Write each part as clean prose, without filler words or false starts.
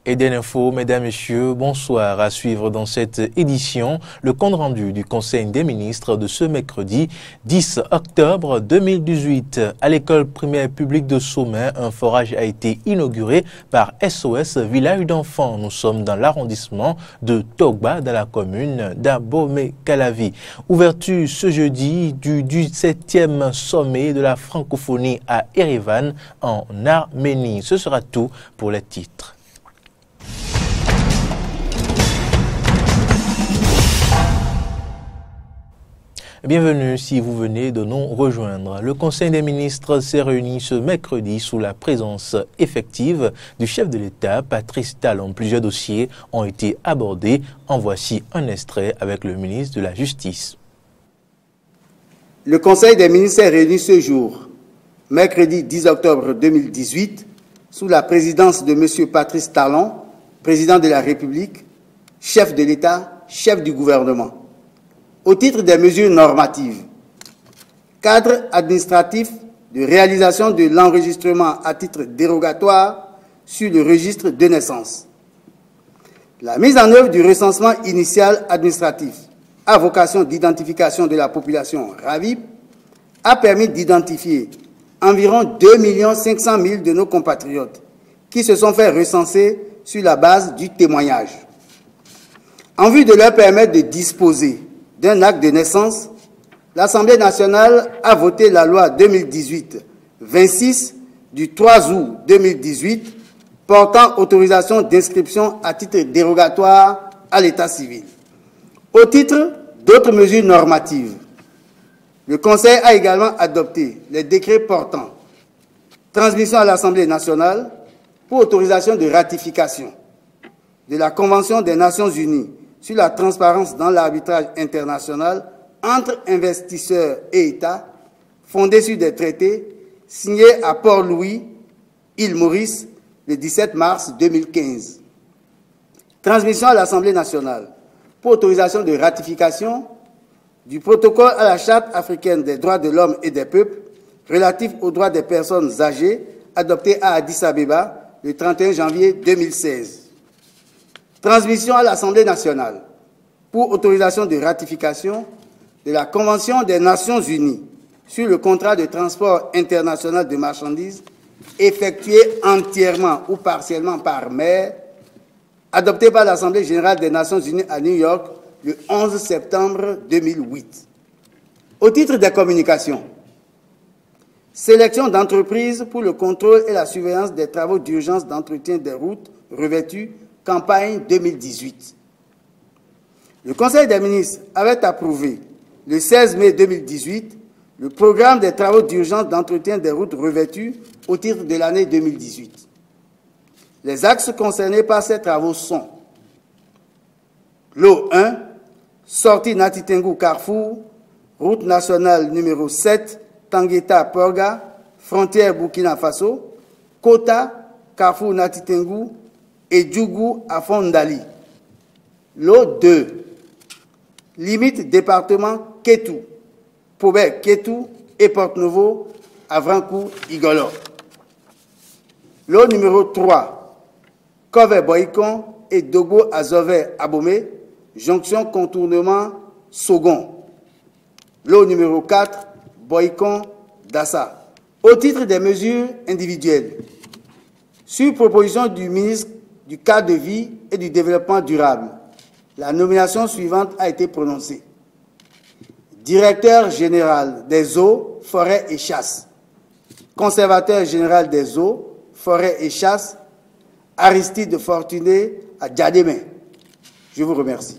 Eden Info, mesdames, messieurs, bonsoir. À suivre dans cette édition, le compte-rendu du Conseil des ministres de ce mercredi 10 octobre 2018. À l'école primaire publique de Sommet, un forage a été inauguré par SOS Village d'enfants. Nous sommes dans l'arrondissement de Togba, dans la commune d'Abomey-Calavi. Ouverture ce jeudi du 17e sommet de la francophonie à Erevan, en Arménie. Ce sera tout pour les titres. Bienvenue si vous venez de nous rejoindre. Le Conseil des ministres s'est réuni ce mercredi sous la présence effective du chef de l'État, Patrice Talon. Plusieurs dossiers ont été abordés. En voici un extrait avec le ministre de la Justice. Le Conseil des ministres s'est réuni ce jour, mercredi 10 octobre 2018, sous la présidence de M. Patrice Talon, président de la République, chef de l'État, chef du gouvernement. Au titre des mesures normatives, cadre administratif de réalisation de l'enregistrement à titre dérogatoire sur le registre de naissance. La mise en œuvre du recensement initial administratif à vocation d'identification de la population RAVIP a permis d'identifier environ 2 500 000 de nos compatriotes qui se sont fait recenser sur la base du témoignage. En vue de leur permettre de disposer d'un acte de naissance, l'Assemblée nationale a voté la loi 2018-26 du 3 août 2018 portant autorisation d'inscription à titre dérogatoire à l'état civil. Au titre d'autres mesures normatives, le Conseil a également adopté les décrets portant transmission à l'Assemblée nationale pour autorisation de ratification de la Convention des Nations Unies sur la transparence dans l'arbitrage international entre investisseurs et États, fondée sur des traités signés à Port-Louis, île Maurice, le 17 mars 2015. Transmission à l'Assemblée nationale pour autorisation de ratification du protocole à la Charte africaine des droits de l'homme et des peuples relatif aux droits des personnes âgées, adopté à Addis Abeba le 31 janvier 2016. Transmission à l'Assemblée nationale pour autorisation de ratification de la Convention des Nations Unies sur le contrat de transport international de marchandises effectué entièrement ou partiellement par mer, adopté par l'Assemblée générale des Nations Unies à New York le 11 septembre 2008. Au titre des communications, sélection d'entreprises pour le contrôle et la surveillance des travaux d'urgence d'entretien des routes revêtues, campagne 2018. Le Conseil des ministres avait approuvé le 16 mai 2018 le programme des travaux d'urgence d'entretien des routes revêtues au titre de l'année 2018. Les axes concernés par ces travaux sont l'O 1, sortie Natitengu Carrefour, route nationale numéro 7, Tangueta-Porga, frontière Burkina Faso, Kota, Carrefour Natitengu et Djougou à Fondali. L'O 2, limite département Kétou, Pobek Kétou et Porte-Nouveau à Vrankou-Igolo. L'O numéro 3, Kove-Boïkon et Dogo à Zové-Abomey, jonction contournement Sogon. L'O numéro 4, Boïkon-Dassa. Au titre des mesures individuelles, sur proposition du ministre du cadre de vie et du développement durable, la nomination suivante a été prononcée. Directeur général des eaux, forêts et chasses. Conservateur général des eaux, forêts et chasses, Aristide Fortuné à Djadémé. Je vous remercie.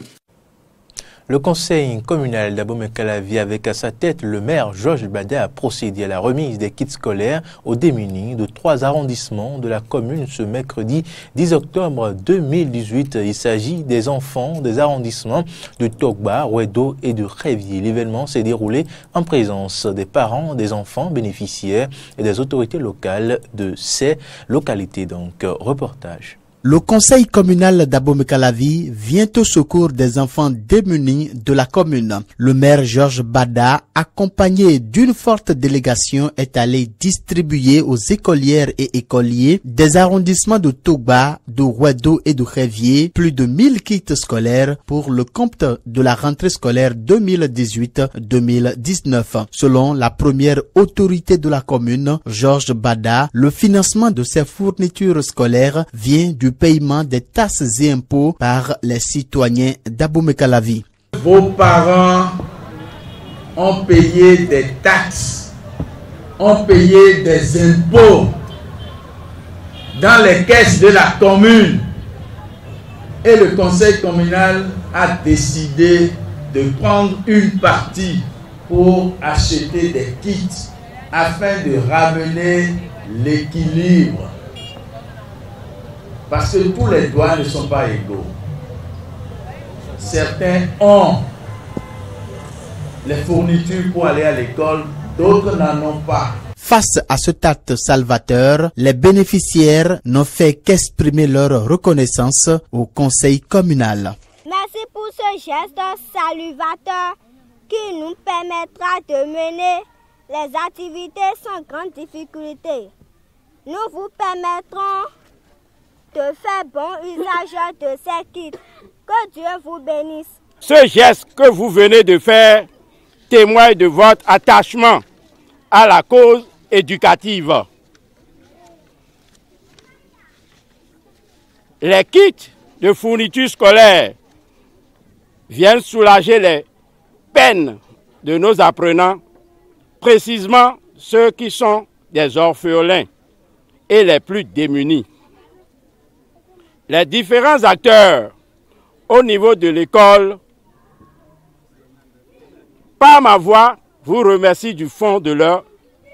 Le conseil communal d'Abomey-Calavi, avec à sa tête le maire Georges Bada, a procédé à la remise des kits scolaires aux démunis de 3 arrondissements de la commune ce mercredi 10 octobre 2018. Il s'agit des enfants des arrondissements de Togba, Rouedo et de Révier. L'événement s'est déroulé en présence des parents, des enfants bénéficiaires et des autorités locales de ces localités. Donc, reportage. Le conseil communal d'Abomey-Calavi vient au secours des enfants démunis de la commune. Le maire Georges Bada, accompagné d'une forte délégation, est allé distribuer aux écolières et écoliers des arrondissements de Togba, de Rouedo et de Révier plus de 1000 kits scolaires pour le compte de la rentrée scolaire 2018-2019. Selon la première autorité de la commune, Georges Bada, le financement de ces fournitures scolaires vient du paiement des taxes et impôts par les citoyens d'Abomey-Calavi. Vos parents ont payé des taxes, ont payé des impôts dans les caisses de la commune et le conseil communal a décidé de prendre une partie pour acheter des kits afin de ramener l'équilibre. Parce que tous les doigts ne sont pas égaux. Certains ont les fournitures pour aller à l'école, d'autres n'en ont pas. Face à cet acte salvateur, les bénéficiaires n'ont fait qu'exprimer leur reconnaissance au conseil communal. Merci pour ce geste salutaire qui nous permettra de mener les activités sans grande difficulté. Nous vous permettrons de faire bon usage de ces kits. Que Dieu vous bénisse. Ce geste que vous venez de faire témoigne de votre attachement à la cause éducative. Les kits de fourniture scolaire viennent soulager les peines de nos apprenants, précisément ceux qui sont des orphelins et les plus démunis. Les différents acteurs au niveau de l'école, par ma voix, vous remercie du fond de leur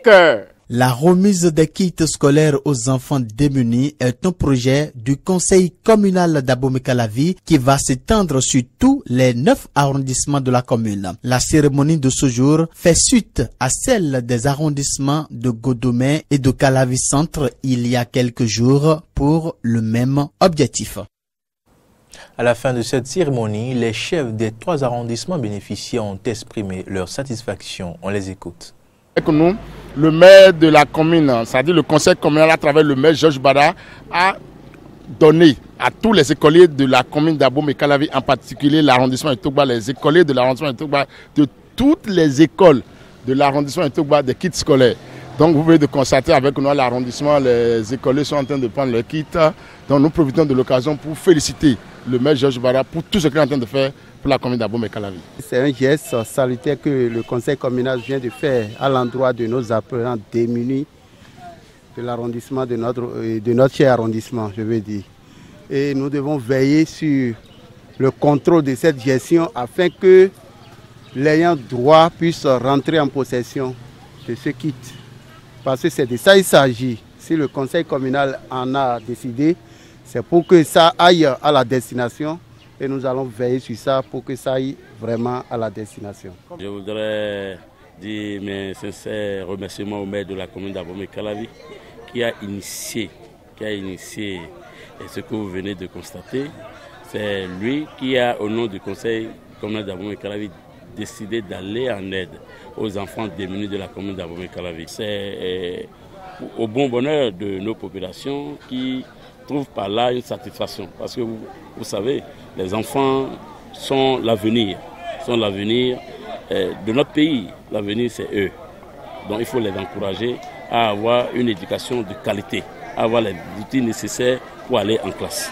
cœur. La remise des kits scolaires aux enfants démunis est un projet du conseil communal d'Abomey-Calavi qui va s'étendre sur tous les 9 arrondissements de la commune. La cérémonie de ce jour fait suite à celle des arrondissements de Godomé et de Calavi Centre il y a quelques jours pour le même objectif. À la fin de cette cérémonie, les chefs des 3 arrondissements bénéficiaires ont exprimé leur satisfaction. On les écoute. Avec nous, le maire de la commune, c'est-à-dire le conseil communal à travers le maire Georges Bada, a donné à tous les écoliers de la commune d'Abomey-Calavi, en particulier l'arrondissement de Togba, les écoliers de l'arrondissement de Togba, de toutes les écoles de l'arrondissement de Togba, des kits scolaires. Donc vous pouvez constater avec nous à l'arrondissement, les écoliers sont en train de prendre leurs kits. Donc nous profitons de l'occasion pour féliciter le maire Georges Bada pour tout ce qu'il est en train de faire pour la commune d'Abomey-Calavi. C'est un geste salutaire que le conseil communal vient de faire à l'endroit de nos apprenants démunis de l'arrondissement de notre cher arrondissement, je veux dire. Et nous devons veiller sur le contrôle de cette gestion afin que l'ayant droit puisse rentrer en possession de ce kit. Parce que c'est de ça qu'il s'agit. Si le conseil communal en a décidé, c'est pour que ça aille à la destination. Et nous allons veiller sur ça pour que ça aille vraiment à la destination. Je voudrais dire mes sincères remerciements au maire de la commune d'Abomey-Calavi qui a initié ce que vous venez de constater. C'est lui qui a, au nom du conseil communal d'Abomey-Calavi, décidé d'aller en aide aux enfants démunis de la commune d'Abomey-Calavi. C'est au bon bonheur de nos populations qui trouvent par là une satisfaction. Parce que vous savez, les enfants sont l'avenir de notre pays. L'avenir, c'est eux. Donc il faut les encourager à avoir une éducation de qualité, à avoir les outils nécessaires pour aller en classe.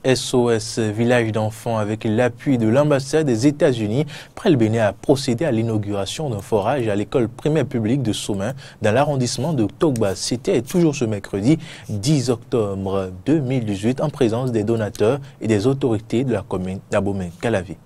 SOS Village d'enfants, avec l'appui de l'ambassade des États-Unis, près le Bénin, a procédé à l'inauguration d'un forage à l'école primaire publique de Somain dans l'arrondissement de Togba. C'était toujours ce mercredi 10 octobre 2018 en présence des donateurs et des autorités de la commune d'Abomey-Calavi.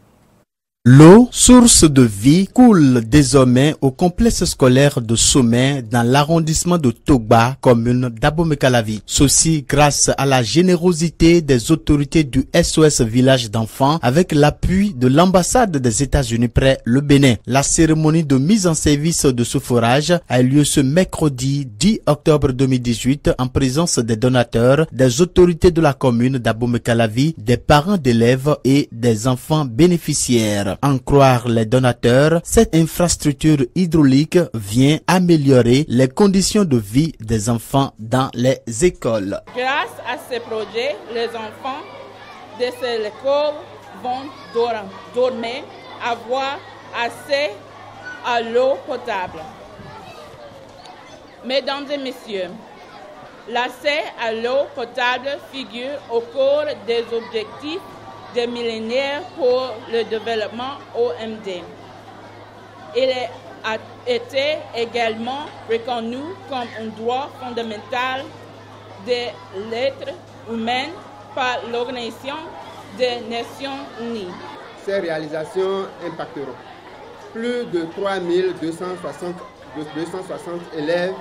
L'eau, source de vie, coule désormais au complexe scolaire de Sommet dans l'arrondissement de Togba, commune d'Abomey-Calavi. Ceci grâce à la générosité des autorités du SOS Village d'enfants avec l'appui de l'ambassade des États-Unis près le Bénin. La cérémonie de mise en service de ce forage a eu lieu ce mercredi 10 octobre 2018 en présence des donateurs, des autorités de la commune d'Abomey-Calavi, des parents d'élèves et des enfants bénéficiaires. En croire les donateurs, cette infrastructure hydraulique vient améliorer les conditions de vie des enfants dans les écoles. Grâce à ce projet, les enfants de cette école vont dormir, avoir accès à l'eau potable. Mesdames et messieurs, l'accès à l'eau potable figure au cours des objectifs des millénaires pour le développement OMD. Il a été également reconnu comme un droit fondamental de l'être humain par l'Organisation des Nations Unies. Ces réalisations impacteront plus de 3260 élèves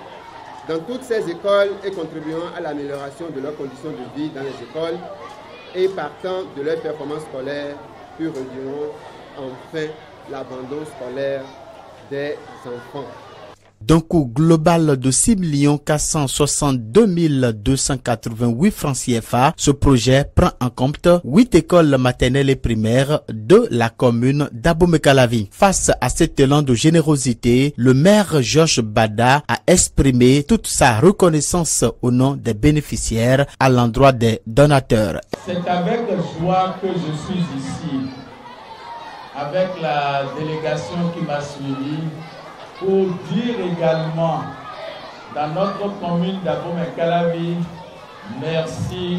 dans toutes ces écoles et contribueront à l'amélioration de leurs conditions de vie dans les écoles et partant de leur performance scolaire, puis réduiront enfin l'abandon scolaire des enfants. D'un coût global de 6 462 288 francs CFA, ce projet prend en compte 8 écoles maternelles et primaires de la commune d'Abomey-Calavi. Face à cet élan de générosité, le maire Georges Bada a exprimé toute sa reconnaissance au nom des bénéficiaires à l'endroit des donateurs. C'est avec joie que je suis ici, avec la délégation qui m'a suivi, pour dire également dans notre commune d'Abomey-Calavi, merci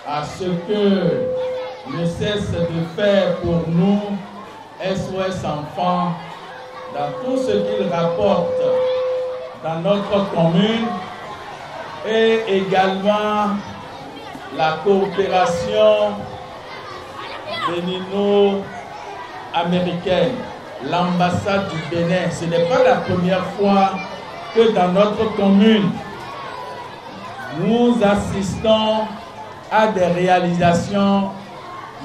à ce que ne cesse de faire pour nous SOS Enfants dans tout ce qu'il rapporte dans notre commune et également la coopération bénino-américaine. L'ambassade du Bénin, ce n'est pas la première fois que dans notre commune, nous assistons à des réalisations,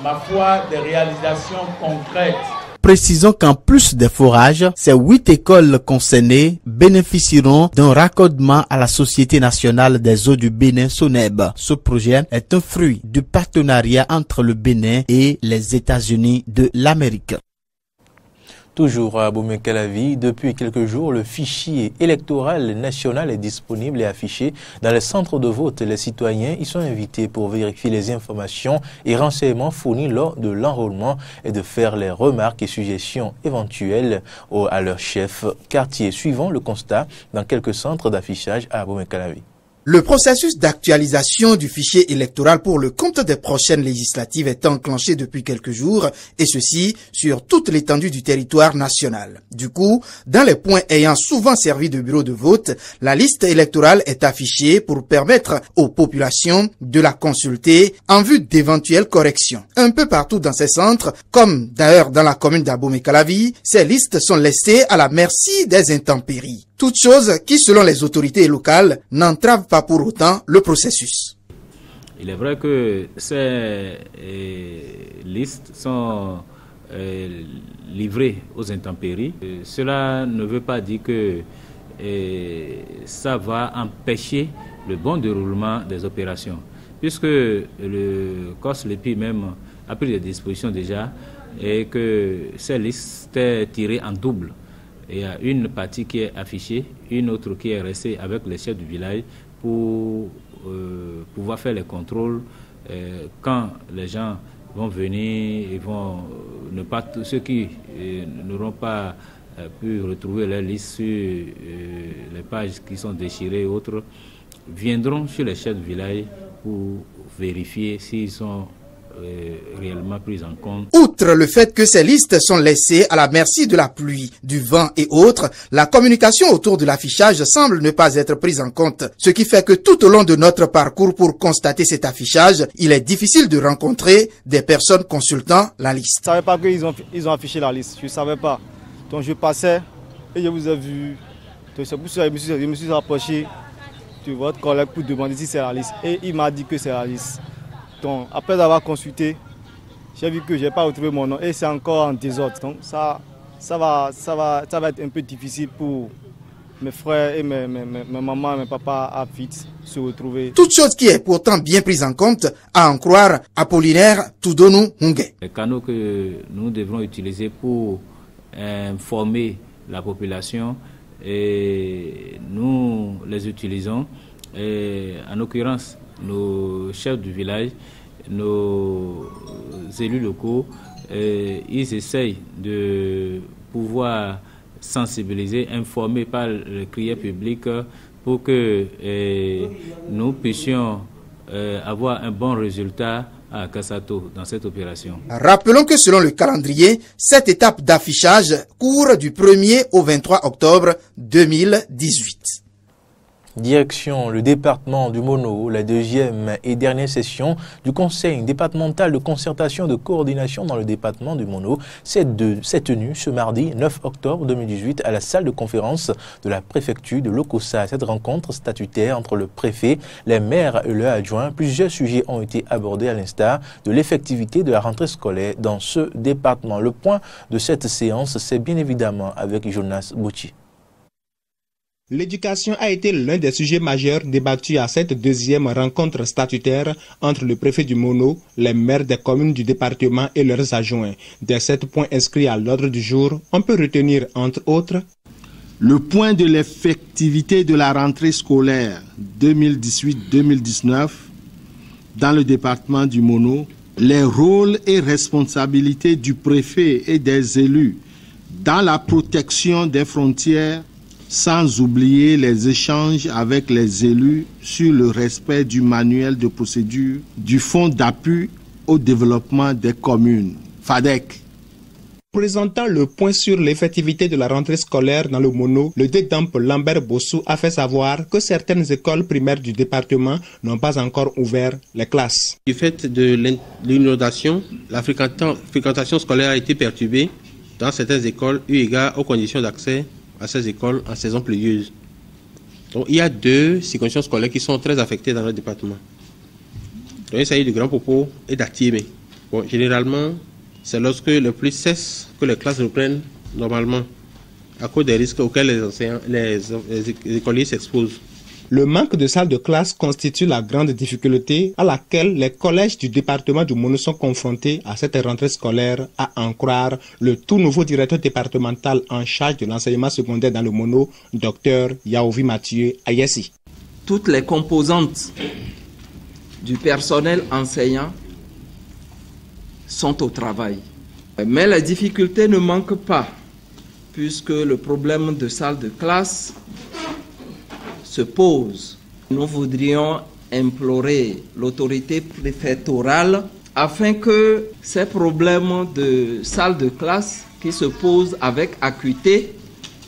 ma foi, des réalisations concrètes. Précisons qu'en plus des forages, ces 8 écoles concernées bénéficieront d'un raccordement à la Société nationale des eaux du Bénin, SONEB. Ce projet est un fruit du partenariat entre le Bénin et les États-Unis de l'Amérique. Toujours à Abomey-Calavi, depuis quelques jours, le fichier électoral national est disponible et affiché dans les centres de vote. Les citoyens y sont invités pour vérifier les informations et renseignements fournis lors de l'enrôlement et de faire les remarques et suggestions éventuelles à leur chef quartier. Suivant le constat dans quelques centres d'affichage à Abomey-Calavi. Le processus d'actualisation du fichier électoral pour le compte des prochaines législatives est enclenché depuis quelques jours, et ceci sur toute l'étendue du territoire national. Du coup, dans les points ayant souvent servi de bureau de vote, la liste électorale est affichée pour permettre aux populations de la consulter en vue d'éventuelles corrections. Un peu partout dans ces centres, comme d'ailleurs dans la commune d'Abomey-Calavi, ces listes sont laissées à la merci des intempéries. Toutes choses qui, selon les autorités locales, n'entravent pas pour autant le processus. Il est vrai que ces listes sont livrées aux intempéries. Cela ne veut pas dire que ça va empêcher le bon déroulement des opérations, puisque le COS-LEPI même a pris des dispositions déjà et que ces listes étaient tirées en double. Il y a une partie qui est affichée, une autre qui est restée avec les chefs du village pour pouvoir faire les contrôles quand les gens vont venir, ils vont ne pas ceux qui n'auront pas pu retrouver leur liste sur les pages qui sont déchirées et autres, viendront chez les chefs du village pour vérifier s'ils sont réellement prises en compte. Outre le fait que ces listes sont laissées à la merci de la pluie, du vent et autres, la communication autour de l'affichage semble ne pas être prise en compte. Ce qui fait que tout au long de notre parcours pour constater cet affichage, il est difficile de rencontrer des personnes consultant la liste. Je ne savais pas qu'ils ont affiché la liste, je ne savais pas. Donc je passais et je vous ai vu. Donc c'est pour ça que je me suis rapproché de votre collègue pour demander si c'est la liste. Et il m'a dit que c'est la liste. Donc après avoir consulté, j'ai vu que je n'ai pas retrouvé mon nom et c'est encore en désordre. Donc ça va être un peu difficile pour mes frères et mes mamans et mes papas à vite se retrouver. Toute chose qui est pourtant bien prise en compte, à en croire Apollinaire Toudonou Hungé. Les canaux que nous devrons utiliser pour informer la population, et nous les utilisons, et en l'occurrence nos chefs du village, nos élus locaux, ils essayent de pouvoir sensibiliser, informer par le crier public pour que nous puissions avoir un bon résultat à Kassato dans cette opération. Rappelons que selon le calendrier, cette étape d'affichage court du 1er au 23 octobre 2018. Direction le département du Mono, la deuxième et dernière session du Conseil départemental de concertation et de coordination dans le département du Mono s'est tenue ce mardi 9 octobre 2018 à la salle de conférence de la préfecture de Lokossa. Cette rencontre statutaire entre le préfet, les maires et leurs adjoints, plusieurs sujets ont été abordés à l'instar de l'effectivité de la rentrée scolaire dans ce département. Le point de cette séance, c'est bien évidemment avec Jonas Bouchi. L'éducation a été l'un des sujets majeurs débattus à cette deuxième rencontre statutaire entre le préfet du Mono, les maires des communes du département et leurs adjoints. Des 7 points inscrits à l'ordre du jour, on peut retenir entre autres le point de l'effectivité de la rentrée scolaire 2018-2019 dans le département du Mono, les rôles et responsabilités du préfet et des élus dans la protection des frontières, sans oublier les échanges avec les élus sur le respect du manuel de procédure du Fonds d'appui au développement des communes, FADEC. Présentant le point sur l'effectivité de la rentrée scolaire dans le Mono, le DEDAMP Lambert Bossou a fait savoir que certaines écoles primaires du département n'ont pas encore ouvert les classes. Du fait de l'inondation, la fréquentation scolaire a été perturbée dans certaines écoles eu égard aux conditions d'accès à ces écoles en saison pluvieuse. Donc il y a 2 circonscriptions scolaires qui sont très affectées dans notre département. Donc il s'agit de Grand Popo et d'Atiémé. Bon, généralement, c'est lorsque le pluie cesse que les classes reprennent normalement, à cause des risques auxquels les écoliers s'exposent. Le manque de salles de classe constitue la grande difficulté à laquelle les collèges du département du Mono sont confrontés à cette rentrée scolaire, à en croire le tout nouveau directeur départemental en charge de l'enseignement secondaire dans le Mono, Dr Yaovi Mathieu Ayessi. Toutes les composantes du personnel enseignant sont au travail. Mais les difficultés ne manquent pas, puisque le problème de salles de classe se pose. Nous voudrions implorer l'autorité préfectorale afin que ces problèmes de salles de classe qui se posent avec acuité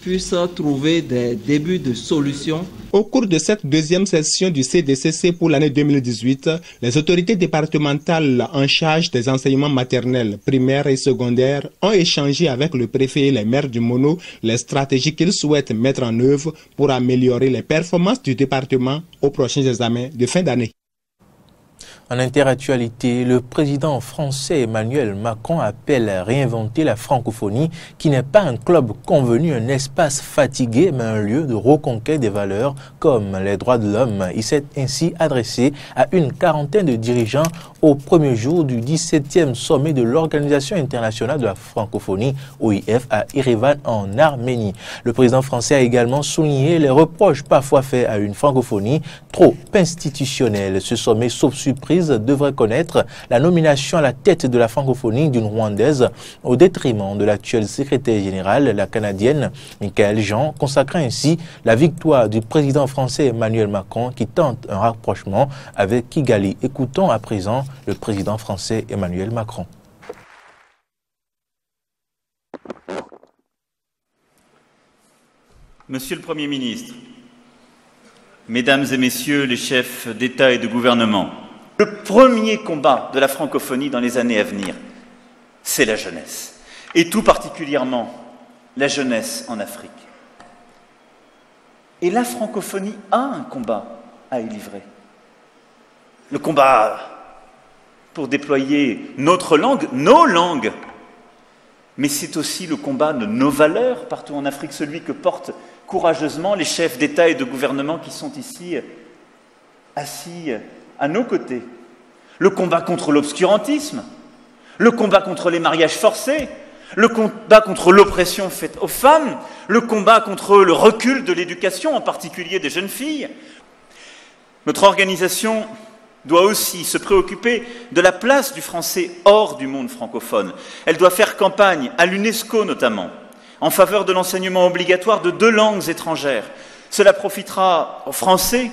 puissent trouver des débuts de solutions. Au cours de cette deuxième session du CDCC pour l'année 2018, les autorités départementales en charge des enseignements maternels, primaires et secondaires ont échangé avec le préfet et les maires du Mono les stratégies qu'ils souhaitent mettre en œuvre pour améliorer les performances du département aux prochains examens de fin d'année. En interactualité, le président français Emmanuel Macron appelle à réinventer la francophonie qui n'est pas un club convenu, un espace fatigué, mais un lieu de reconquête des valeurs comme les droits de l'homme. Il s'est ainsi adressé à une quarantaine de dirigeants au premier jour du 17e sommet de l'Organisation internationale de la francophonie, OIF, à Erevan en Arménie. Le président français a également souligné les reproches parfois faits à une francophonie trop institutionnelle. Ce sommet, sauf surprise, devrait connaître la nomination à la tête de la francophonie d'une Rwandaise au détriment de l'actuelle secrétaire générale, la Canadienne Michaëlle Jean, consacrant ainsi la victoire du président français Emmanuel Macron qui tente un rapprochement avec Kigali. Écoutons à présent le président français Emmanuel Macron. Monsieur le Premier ministre, Mesdames et Messieurs les chefs d'État et de gouvernement, le premier combat de la francophonie dans les années à venir, c'est la jeunesse, et tout particulièrement la jeunesse en Afrique. Et la francophonie a un combat à y livrer. Le combat pour déployer notre langue, nos langues, mais c'est aussi le combat de nos valeurs partout en Afrique, celui que portent courageusement les chefs d'État et de gouvernement qui sont ici assis à nos côtés. Le combat contre l'obscurantisme, le combat contre les mariages forcés, le combat contre l'oppression faite aux femmes, le combat contre le recul de l'éducation, en particulier des jeunes filles. Notre organisation doit aussi se préoccuper de la place du français hors du monde francophone. Elle doit faire campagne, à l'UNESCO notamment, en faveur de l'enseignement obligatoire de 2 langues étrangères. Cela profitera au français,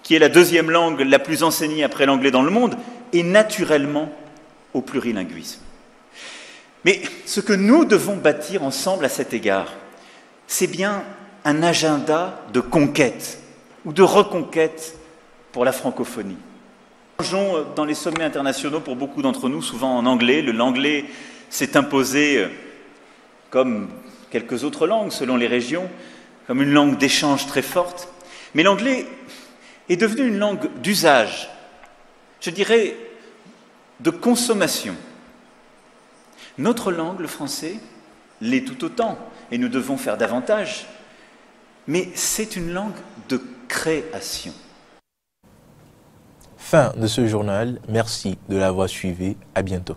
qui est la 2e langue la plus enseignée après l'anglais dans le monde, et naturellement au plurilinguisme. Mais ce que nous devons bâtir ensemble à cet égard, c'est bien un agenda de conquête ou de reconquête pour la francophonie. Dans les sommets internationaux, pour beaucoup d'entre nous, souvent en anglais. L'anglais s'est imposé, comme quelques autres langues, selon les régions, comme une langue d'échange très forte. Mais l'anglais est devenu une langue d'usage, je dirais, de consommation. Notre langue, le français, l'est tout autant, et nous devons faire davantage. Mais c'est une langue de création. Fin de ce journal. Merci de l'avoir suivi. À bientôt.